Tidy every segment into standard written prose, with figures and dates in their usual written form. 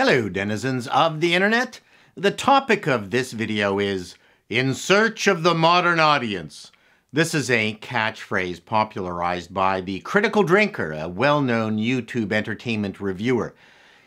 Hello, denizens of the internet. The topic of this video is In Search of the Modern Audience. This is a catchphrase popularized by the Critical Drinker, a well-known YouTube entertainment reviewer.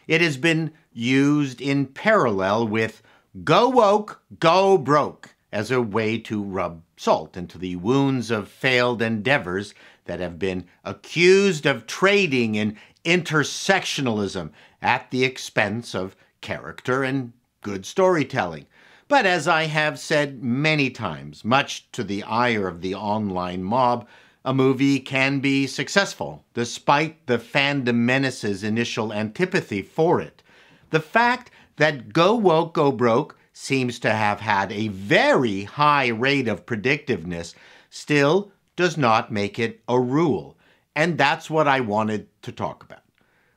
It has been used in parallel with Go Woke, Go Broke as a way to rub salt into the wounds of failed endeavors that have been accused of trading in intersectionalism at the expense of character and good storytelling. But as I have said many times, much to the ire of the online mob, a movie can be successful despite the fandom menace's initial antipathy for it. The fact that Go Woke, Go Broke seems to have had a very high rate of predictiveness still does not make it a rule. And that's what I wanted to talk about.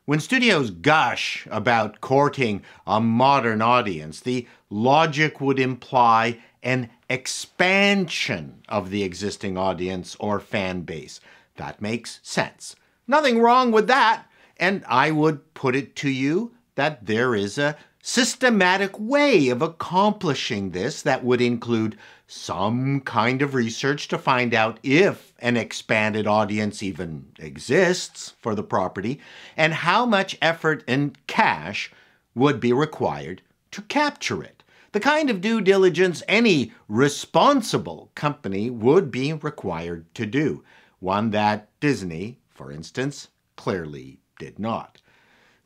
When studios gush about courting a modern audience, the logic would imply an expansion of the existing audience or fan base. That makes sense. Nothing wrong with that. And I would put it to you that there is a systematic way of accomplishing this that would include some kind of research to find out if an expanded audience even exists for the property and how much effort and cash would be required to capture it. The kind of due diligence any responsible company would be required to do, one that Disney, for instance, clearly did not.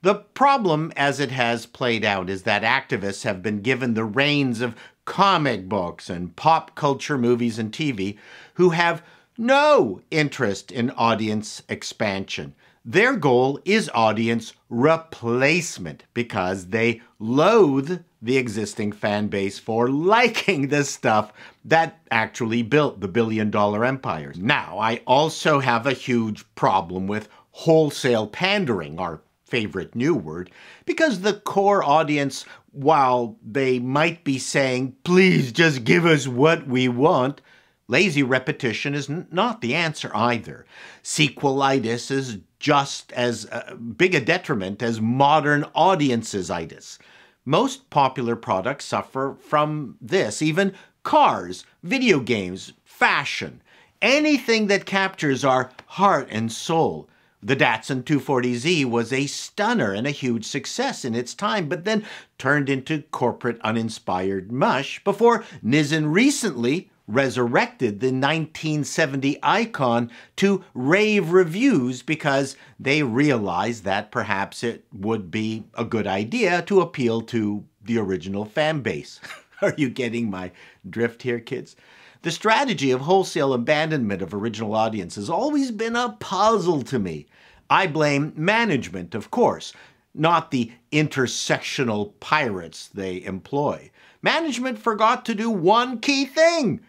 The problem as it has played out is that activists have been given the reins of comic books and pop culture movies and TV who have no interest in audience expansion. Their goal is audience replacement because they loathe the existing fan base for liking the stuff that actually built the billion-dollar empires. Now, I also have a huge problem with wholesale pandering, our favorite new word, because the core audience, while they might be saying, please just give us what we want, lazy repetition is not the answer either. Sequelitis is just as big a detriment as modern audiences-itis. Most popular products suffer from this, even cars, video games, fashion, anything that captures our heart and soul. The Datsun 240Z was a stunner and a huge success in its time, but then turned into corporate uninspired mush before Nissan recently resurrected the 1970 icon to rave reviews because they realized that perhaps it would be a good idea to appeal to the original fan base. Are you getting my drift here, kids? The strategy of wholesale abandonment of original audience has always been a puzzle to me. I blame management, of course, not the intersectional pirates they employ. Management forgot to do one key thing: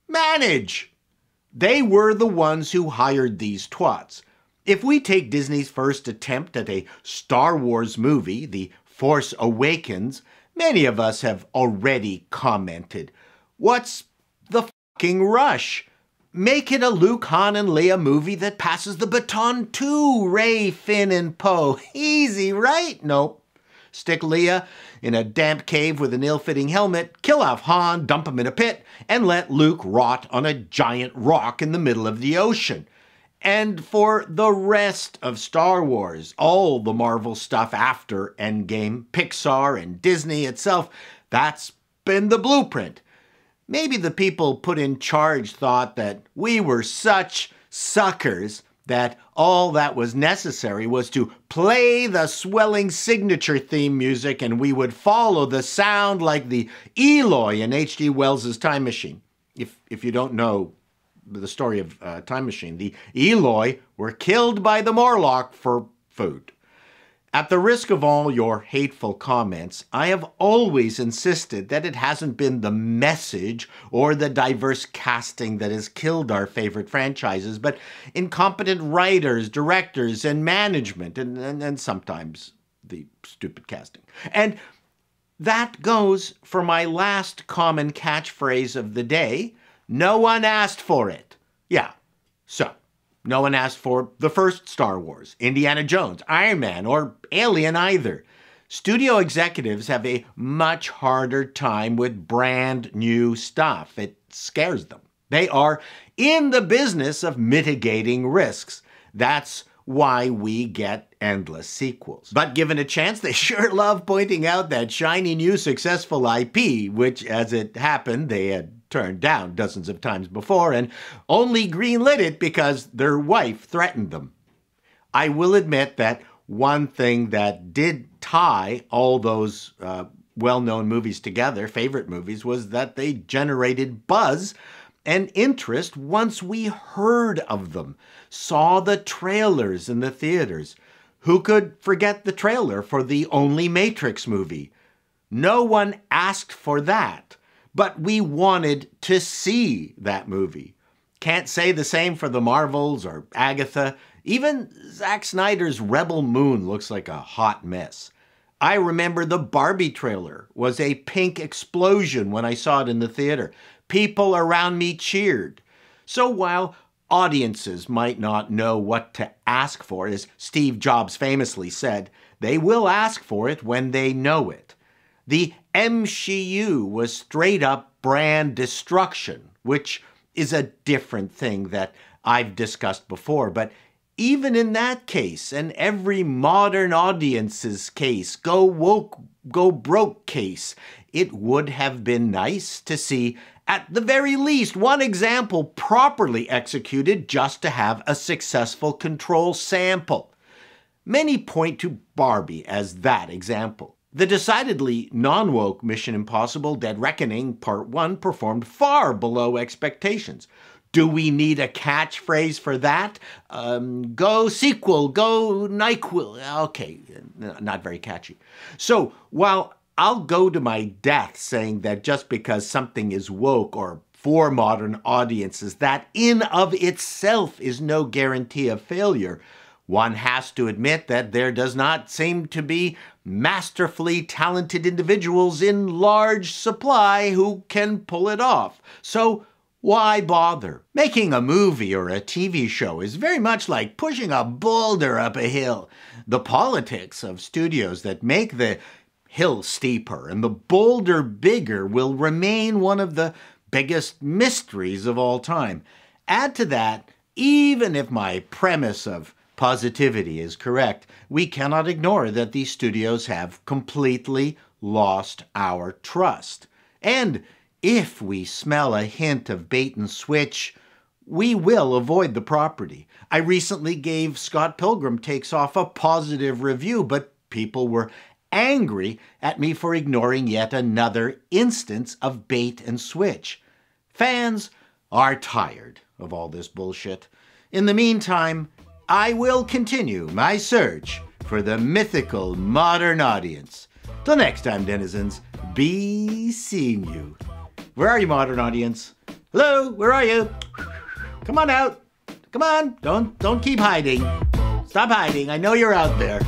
manage. They were the ones who hired these twats. If we take Disney's first attempt at a Star Wars movie, The Force Awakens, many of us have already commented, what's the fucking rush? Make it a Luke, Han, and Leia movie that passes the baton to Rey, Finn, and Poe. Easy, right? Nope. Stick Leia in a damp cave with an ill-fitting helmet, kill off Han, dump him in a pit, and let Luke rot on a giant rock in the middle of the ocean. And for the rest of Star Wars, all the Marvel stuff after Endgame, Pixar, and Disney itself, that's been the blueprint. Maybe the people put in charge thought that we were such suckers that all that was necessary was to play the swelling signature theme music and we would follow the sound like the Eloi in H.G. Wells' Time Machine. If you don't know the story of Time Machine, the Eloi were killed by the Morlock for food. At the risk of all your hateful comments, I have always insisted that it hasn't been the message or the diverse casting that has killed our favorite franchises, but incompetent writers, directors, and management, and sometimes the stupid casting. And that goes for my last common catchphrase of the day: no one asked for it. Yeah, so no one asked for the first Star Wars, Indiana Jones, Iron Man, or Alien either. studio executives have a much harder time with brand new stuff. It scares them. They are in the business of mitigating risks. That's why we get endless sequels. But given a chance, they sure love pointing out that shiny new successful IP, which, as it happened, they had turned down dozens of times before and only greenlit it because their wife threatened them. I will admit that one thing that did tie all those well-known movies together, favorite movies, was that they generated buzz and interest once we heard of them, saw the trailers in the theaters. Who could forget the trailer for the only Matrix movie? No one asked for that, but we wanted to see that movie. Can't say the same for the Marvels or Agatha. Even Zack Snyder's Rebel Moon looks like a hot mess. I remember the Barbie trailer was a pink explosion when I saw it in the theater. People around me cheered. So while audiences might not know what to ask for, as Steve Jobs famously said, they will ask for it when they know it. The MCU was straight up brand destruction, which is a different thing that I've discussed before, but even in that case, and every modern audience's case, go woke, go broke case, it would have been nice to see, at the very least, one example properly executed just to have a successful control sample. Many point to Barbie as that example. The decidedly non-woke Mission Impossible Dead Reckoning Part 1 performed far below expectations. Do we need a catchphrase for that? Go sequel, go NyQuil. Okay, not very catchy. So while I'll go to my death saying that just because something is woke or for modern audiences, that in of itself is no guarantee of failure, one has to admit that there does not seem to be masterfully talented individuals in large supply who can pull it off. So why bother? Making a movie or a TV show is very much like pushing a boulder up a hill. The politics of studios that make the hill steeper and the boulder bigger will remain one of the biggest mysteries of all time. Add to that, even if my premise of positivity is correct, we cannot ignore that these studios have completely lost our trust. And if we smell a hint of bait and switch, we will avoid the property. I recently gave Scott Pilgrim Takes Off a positive review, but people were angry at me for ignoring yet another instance of bait and switch. Fans are tired of all this bullshit. In the meantime, I will continue my search for the mythical modern audience. Till next time, denizens, be seeing you. Where are you, modern audience? Hello, where are you? Come on out. Come on, don't keep hiding. Stop hiding, I know you're out there.